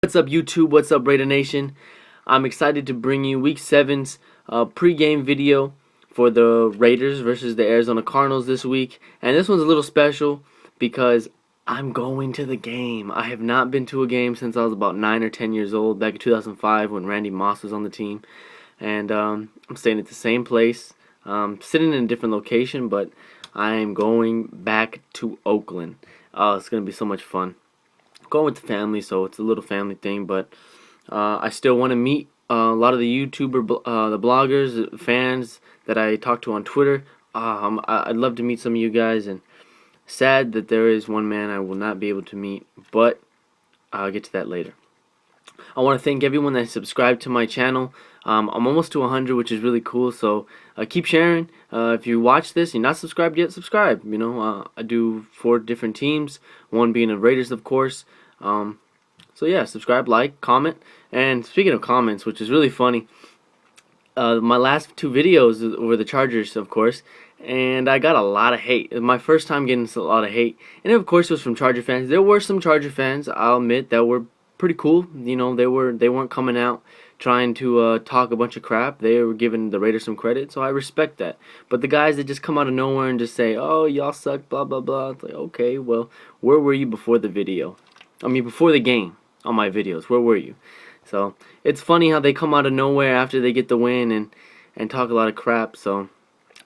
What's up, YouTube? What's up, Raider Nation? I'm excited to bring you Week 7's pre-game video for the Raiders versus the Arizona Cardinals this week. And this one's a little special because I'm going to the game. I have not been to a game since I was about 9 or 10 years old, back in 2005 when Randy Moss was on the team. And I'm staying at the same place, sitting in a different location, but I am going back to Oakland. It's going to be so much fun. Going with the family, so it's a little family thing, but I still want to meet a lot of the the bloggers, fans that I talk to on Twitter. I'd love to meet some of you guys, and sad that there is one man I will not be able to meet, but I'll get to that later. I want to thank everyone that subscribed to my channel. I'm almost to 100, which is really cool, so keep sharing. If you watch this and you're not subscribed yet, subscribe. You know, I do 4 different teams, one being the Raiders, of course. So yeah, subscribe, like, comment. And speaking of comments, which is really funny, my last 2 videos were the Chargers, of course, and I got a lot of hate. It was my first time getting a lot of hate, and of course it was from Charger fans. There were some Charger fans, I'll admit, that were pretty cool. You know, they weren't coming out trying to talk a bunch of crap. They were giving the Raiders some credit, so I respect that. But the guys that just come out of nowhere and just say, "Oh, y'all suck," blah blah blah, it's like, okay, well, where were you before the video? I mean, before the game on my videos, where were you? So it's funny how they come out of nowhere after they get the win and talk a lot of crap. So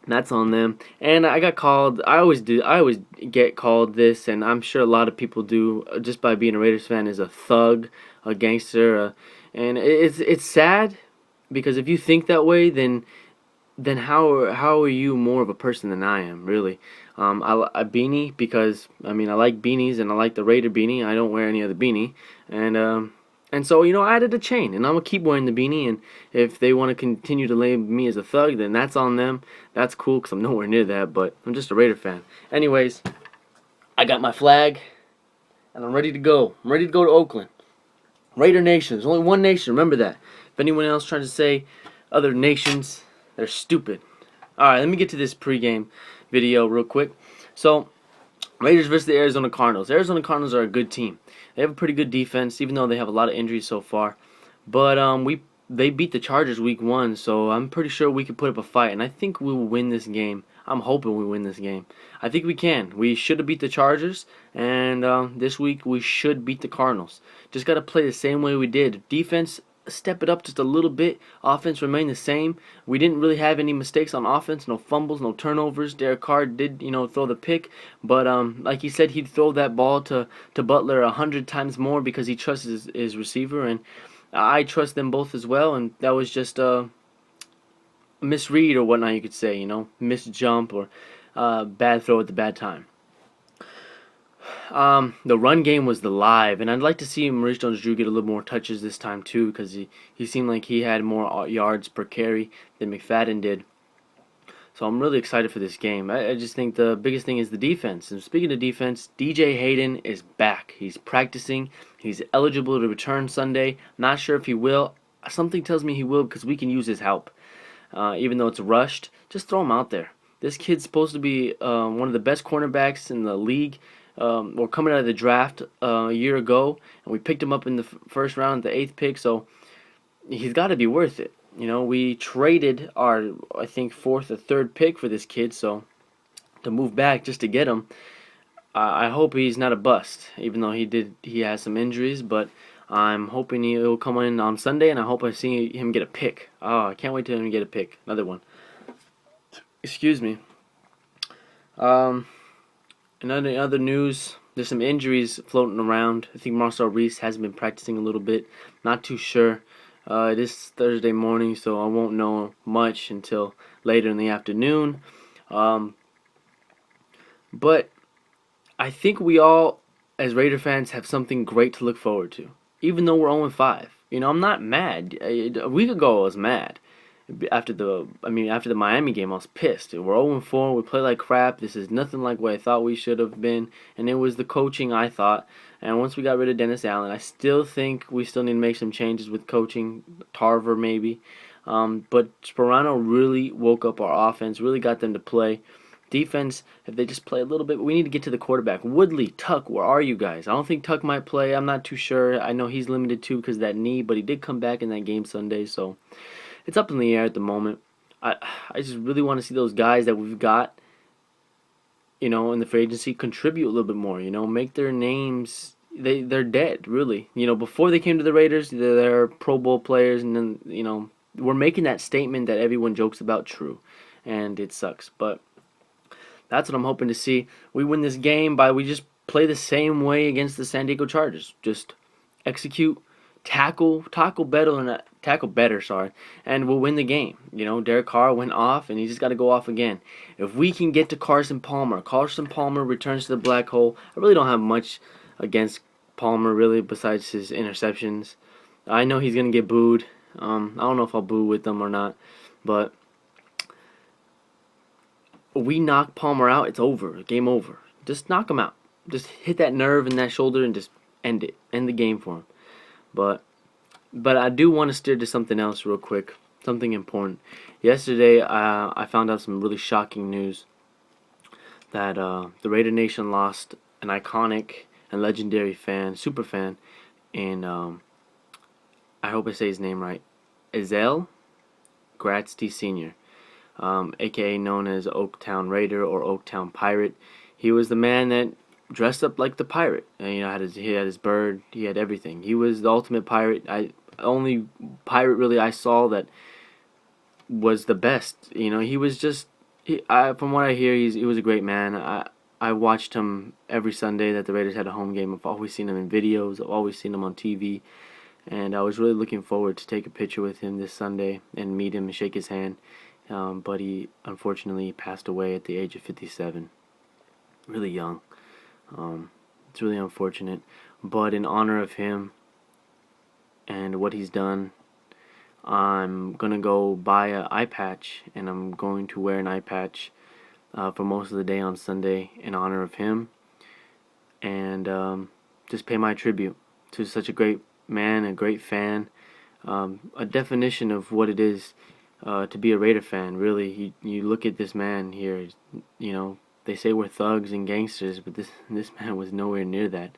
that's on them. And I got called. I always get called this, and I'm sure a lot of people do, just by being a Raiders fan, is a thug, a gangster, and it's sad, because if you think that way, then how are you more of a person than I am, really? A beanie, because I mean, I like beanies and I like the Raider beanie. I don't wear any other beanie, and so, you know, I added a chain, and I'm gonna keep wearing the beanie. And if they want to continue to label me as a thug, then that's on them. That's cool, because I'm nowhere near that, but I'm just a Raider fan. Anyways, I got my flag, and I'm ready to go. I'm ready to go to Oakland. Raider Nation. There's only one nation. Remember that. If anyone else tries to say other nations, they're stupid. Alright, let me get to this pregame video real quick. So, Raiders versus the Arizona Cardinals. Arizona Cardinals are a good team. They have a pretty good defense, even though they have a lot of injuries so far. But they beat the Chargers week 1, so I'm pretty sure we could put up a fight, and I think we will win this game. I'm hoping we win this game. I think we can. We should have beat the Chargers, and this week we should beat the Cardinals. Just got to play the same way we did. Defense, step it up just a little bit. Offense, remain the same. We didn't really have any mistakes on offense. No fumbles, no turnovers. Derek Carr did, you know, throw the pick, but like he said, he'd throw that ball to Butler 100 times more because he trusts his receiver, and I trust them both as well. And that was just a misread or whatnot, you could say, you know, missed jump or bad throw at the bad time. The run game was live, and I'd like to see Maurice Jones-Drew get a little more touches this time too, because he seemed like he had more yards per carry than McFadden did. So I'm really excited for this game. I just think the biggest thing is the defense. And speaking of defense, DJ Hayden is back. He's practicing. He's eligible to return Sunday. Not sure if he will. Something tells me he will, because we can use his help. Even though it's rushed, just throw him out there. This kid's supposed to be one of the best cornerbacks in the league. We're coming out of the draft a year ago, and we picked him up in the first round, the 8th pick, so he's got to be worth it. You know, we traded our, I think, 4th or 3rd pick for this kid, so to move back just to get him, I hope he's not a bust, even though he has some injuries, but I'm hoping he'll come in on Sunday, and I hope I see him get a pick. Oh, I can't wait till him get a pick. Another one. Excuse me. In other news, there's some injuries floating around. I think Marcel Reese hasn't been practicing a little bit. Not too sure. It is Thursday morning, so I won't know much until later in the afternoon. But I think we all, as Raider fans, have something great to look forward to. Even though we're 0-5. You know, I'm not mad. A week ago I was mad. After the Miami game, I was pissed. We're 0-4. We play like crap. This is nothing like what I thought we should have been. And it was the coaching, I thought. And once we got rid of Dennis Allen, I still think we still need to make some changes with coaching. Tarver, maybe. But Sperano really woke up our offense, really got them to play. Defense, if they just play a little bit, we need to get to the quarterback. Woodley, Tuck, where are you guys? I don't think Tuck might play. I'm not too sure. I know he's limited too because of that knee, but he did come back in that game Sunday, so it's up in the air at the moment. I just really want to see those guys that we've got, in the free agency contribute a little bit more. Make their names. They're dead, really. Before they came to the Raiders, they're Pro Bowl players, and then we're making that statement that everyone jokes about true, and it sucks. But that's what I'm hoping to see. We win this game we just play the same way against the San Diego Chargers. Just execute, tackle better, and we'll win the game. Derek Carr went off, and he just got to go off again. If we can get to Carson Palmer returns to the black hole. I really don't have much against Palmer, really, besides his interceptions. I know he's going to get booed. I don't know if I'll boo with them or not, but we knock Palmer out, it's over. Game over. Just knock him out. Just hit that nerve in that shoulder and just end it. End the game for him. But I do want to steer to something else real quick. Something important. Yesterday, I found out some really shocking news that the Raider Nation lost an iconic and legendary super fan, in I hope I say his name right, Azel Gratzty Sr., aka known as Oaktown Raider or Oaktown Pirate. He was the man that dressed up like the pirate. And, he had his bird, he had everything. He was the ultimate pirate. Only pirate really I saw that was the best. He was just, from what I hear, he was a great man. I watched him every Sunday that the Raiders had a home game. I've always seen him in videos. I've always seen him on TV. And I was really looking forward to take a picture with him this Sunday and meet him and shake his hand. But he unfortunately passed away at the age of 57. Really young. It's really unfortunate. But in honor of him and what he's done, I'm going to go buy an eye patch. And I'm going to wear an eye patch for most of the day on Sunday in honor of him. And just pay my tribute to such a great man, a great fan. A definition of what it is to be a Raider fan, really. You look at this man here, they say we're thugs and gangsters, but this man was nowhere near that.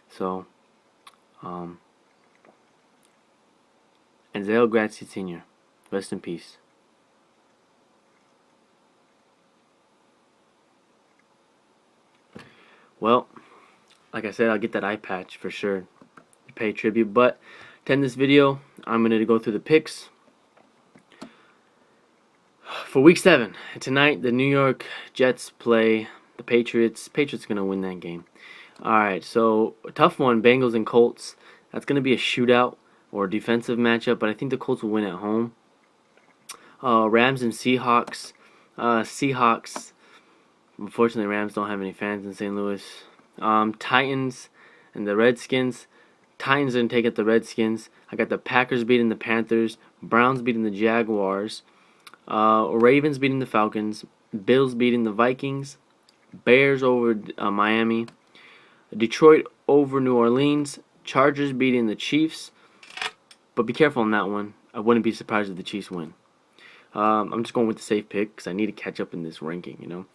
So, Azel Gratzty Sr., rest in peace. Well, like I said, I'll get that eye patch for sure to pay tribute. But to end this video, I'm going to go through the picks for Week 7. Tonight, the New York Jets play the Patriots. Patriots are going to win that game. Alright, so a tough one, Bengals and Colts. That's going to be a shootout or a defensive matchup, but I think the Colts will win at home. Rams and Seahawks. Seahawks. Unfortunately, Rams don't have any fans in St. Louis. Titans and the Redskins. Titans didn't take it the Redskins. I got the Packers beating the Panthers. Browns beating the Jaguars. Ravens beating the Falcons. Bills beating the Vikings. Bears over Miami. Detroit over New Orleans. Chargers beating the Chiefs. But be careful on that one. I wouldn't be surprised if the Chiefs win. I'm just going with the safe pick because I need to catch up in this ranking,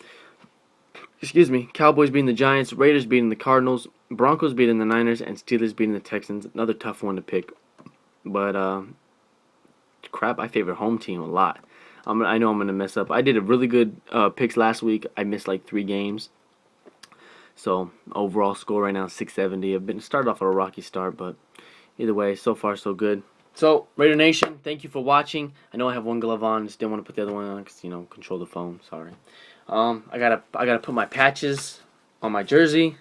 Excuse me. Cowboys beating the Giants. Raiders beating the Cardinals. Broncos beating the Niners. And Steelers beating the Texans. Another tough one to pick. But, crap, I favor home team a lot. I know I'm going to mess up. I did a really good picks last week. I missed like 3 games. So, overall score right now is 670. I've been started off on a rocky start, but either way, so far so good. So, Raider Nation, thank you for watching. I know I have one glove on. Just didn't want to put the other one on because, control the phone. Sorry. I gotta put my patches on my jersey.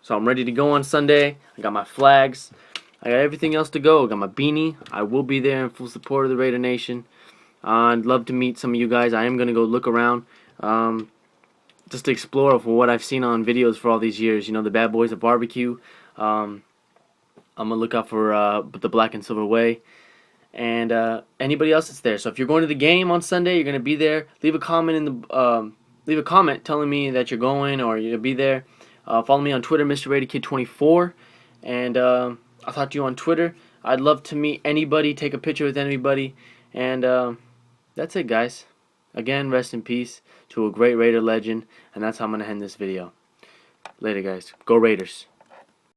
So I'm ready to go on Sunday. I got my flags. I got everything else to go. I got my beanie. I will be there in full support of the Raider Nation. I'd love to meet some of you guys. I am going to go look around just to explore for what I've seen on videos for all these years. The Bad Boys of Barbecue. I'm going to look out for the Black and Silver Way. And anybody else that's there. So if you're going to the game on Sunday, you're going to be there. Leave a comment leave a comment telling me that you're going or you'll be there. Follow me on Twitter, Mr. RaiderKid24. And I'll talk to you on Twitter. I'd love to meet anybody, take a picture with anybody. And that's it, guys. again, rest in peace to a great Raider legend, and that's how I'm going to end this video. Later, guys. Go Raiders.